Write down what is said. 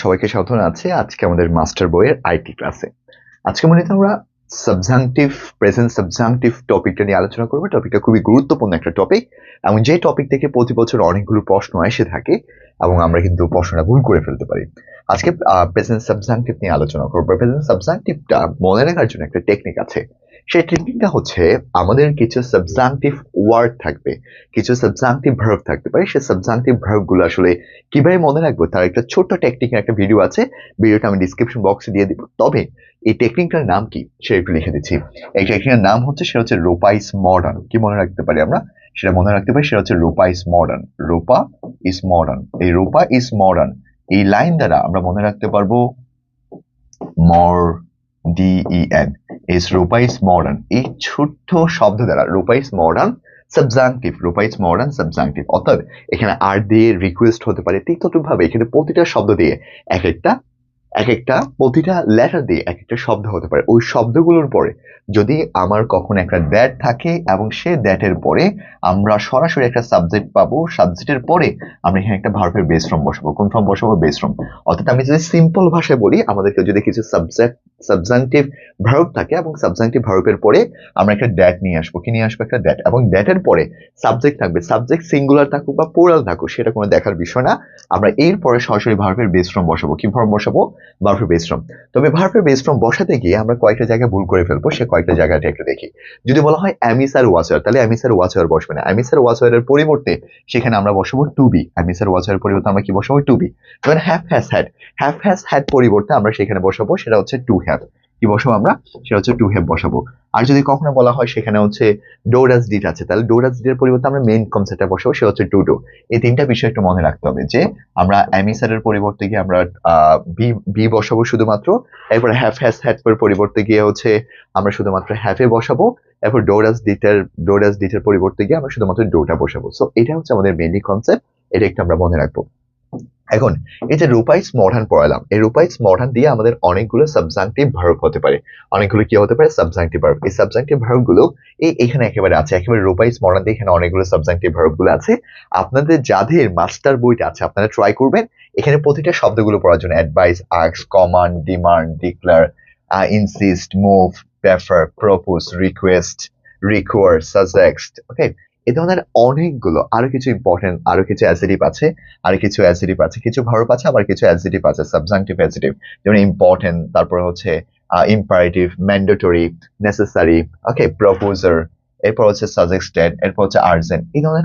সবাইকে স্বাগত জানাচ্ছি আজকে আমাদের মাস্টার বইয়ের আইটি ক্লাসে। আজকে মূলত আমরা সাবজাংটিভ, প্রেজেন্ট সাবজাংটিভ টপিকটা নিয়ে আলোচনা করব। টপিকটা খুবই গুরুত্বপূর্ণ একটা টপিক এবং যে টপিক থেকে প্রতি বছর অনেকগুলো প্রশ্ন এসে থাকে এবং আমরা কিন্তু প্রশ্নটা ভুল করে ফেলতে পারি। আজকে প্রেজেন্ট সাবজাংটিভ নিয়ে আলোচনা করব। প্রেজেন্ট সাবজাংটিভটা মনে রাখার জন্য একটা টেকনিক আছে। সেই টেকনিকটা হচ্ছে আমাদের কিছু সাবজাংটিভ ওয়ার্ড থাকবে, কিছু সাবজাংটিভ ভার্ব থাকতে পারে। সেই সাবজাংটিভ ভার্বগুলো আসলে কিভাবে মনে রাখবো তার একটা ছোট্ট টেকনিকের একটা ভিডিও আছে। ভিডিওটা আমি ডিসক্রিপশন বক্সে দিয়ে দিব। তবে এই টেকনিকটার নাম কি সেটা একটু লিখে দিচ্ছি। এই টেকনিকের নাম হচ্ছে, সেটা হচ্ছে রোপা ইজ মডার্ন। কি মনে রাখতে পারি আমরা? সেটা মনে রাখতে পারি, সেটা হচ্ছে রোপা ইজ মডার্ন। রোপা ইজ মডার্ন, এই রোপা ইজ মডার্ন এই লাইন দ্বারা আমরা মনে রাখতে পারবো মর DEN is রোপা ইজ মডার্ন। এই ছোট্ট শব্দ দ্বারা রোপা ইজ মডার্ন সাবজাংটিভ, রোপা ইজ মডার্ন সাবজাংটিভ। অর্থাৎ এখানে আর দিয়ে রিকোয়েস্ট হতে পারে, ঠিক ততভাবে এখানে প্রতিটা শব্দ দিয়ে এক একটা প্রতিটা লেটার দিয়ে এক একটা শব্দ হতে পারে। ওই শব্দগুলোর পরে যদি আমার কখনো একটা দ্যাট থাকে এবং সে দ্যাটের পরে আমরা সরাসরি একটা সাবজেক্ট পাবো, সাবজেক্টের পরে আমরা এখানে একটা ভার্বের বেস ফর্ম বসাবো। কোন ফর্ম বসাবো? Base form. অর্থাৎ আমি যদি সিম্পল ভাষায় বলি, আমাদেরকে যদি কিছু সাবজাংটিভ ভার্ব থাকে এবং সাবজাংটিভ ভার্বের পরে আমরা একটা দ্যাট নিয়ে আসবো। কি নিয়ে আসবো? একটা দ্যাট। এবং দ্যাটের পরে সাবজেক্ট থাকবে। সাবজেক্ট সিঙ্গুলার থাকুক বা প্লুরাল থাকুক সেটা কোনো দেখার বিষয় না। আমরা এর পরে সরাসরি ভার্বের বেস ফর্ম বসাবো। কি ফর্ম বসাবো? ভার্বের বেস ফর্ম। তবে ভার্বের বেস ফর্ম বসাতে গিয়ে আমরা কয়েকটা জায়গায় ভুল করে ফেলবো। সে কয়েকটা জায়গাটা একটু দেখি। যদি বলা হয় অ্যামিস আর ওয়াচার, তাহলে অ্যামিস আর ওয়াচার বসবে না। অ্যামিস আর ওয়াচারের পরিবর্তে সেখানে আমরা বসাবো টু বি। অ্যামিস আর ওয়াচারের পরিবর্তে আমরা কি বসাবো? To be. এবার have has had, have has had পরিবর্তে আমরা সেখানে বসাবো, সেটা হচ্ছে টু হ্যাভ। কি বসাবো আমরা? সেটা হচ্ছে টু হ্যাভ বসাবো। আর যদি কখনো বলা হয় সেখানে হচ্ছে ডো ডাজ ডিড আছে, তাহলে ডো ডাজ ডিড এর পরিবর্তে আমরা মেইন কনসেপ্টটা বসাবো, সেটা হচ্ছে টু ডু। এই তিনটা বিষয় একটু মনে রাখতে হবে যে আমরা অ্যামিসারের পরিবর্তে গিয়ে আমরা বি বসাবো শুধুমাত্র। এরপর হ্যাভ হ্যাজ হ্যাড এর পরিবর্তে গিয়ে হচ্ছে আমরা শুধুমাত্র হ্যাভ এ বসাবো। এরপর ডো ডাজ ডিড এর পরিবর্তে গিয়ে আমরা শুধুমাত্র ডোটা বসাবো। সো এটা হচ্ছে আমাদের মেইনলি কনসেপ্ট। এটা একটু আমরা মনে রাখবো। এখন এই যে রোপা ইজ মডার্ন পড়ালাম, এই রোপা ইজ মডার্ন দিয়ে আমাদের অনেকগুলো সাবজাংটিভ ভার্ব হতে পারে। অনেকগুলো কি হতে পারে? Subjunctive verb. এই সাবজাংটিভ ভার্ব গুলো এখানে একেবারে আছে। একেবারে রোপা ইজ মডার্ন দিয়ে এখানে অনেকগুলো সাবজাংটিভ ভার্ব গুলো আছে। আপনাদের যাদের মাস্টার বইটা আছে আপনারা ট্রাই করবেন এখানে প্রতিটা শব্দগুলো পড়ার জন্য। Advise, ask, command, demand, declare, insist, move, prefer, propose, request, require, suggest. Okay, এই ধরনের অনেকগুলো আরো কিছু ইম্পর্টেন্ট, আরো কিছু অ্যাডজেক্টিভ আছে, আর কিছু অ্যাডজেক্টিভ আছে, কিছু ভার্ব আছে, আবার কিছু অ্যাডজেক্টিভ আছে, সাবজাংটিভ অ্যাডজেক্টিভ, যেমন ইম্পর্টেন্ট, তারপরে হচ্ছে ইম্পারেটিভ, ম্যান্ডেটরি, নেসেসারি, ওকে, প্রপোজার, এরপর হচ্ছে সাজেস্টেড, এরপর হচ্ছে আর্জেন্ট। এই ধরনের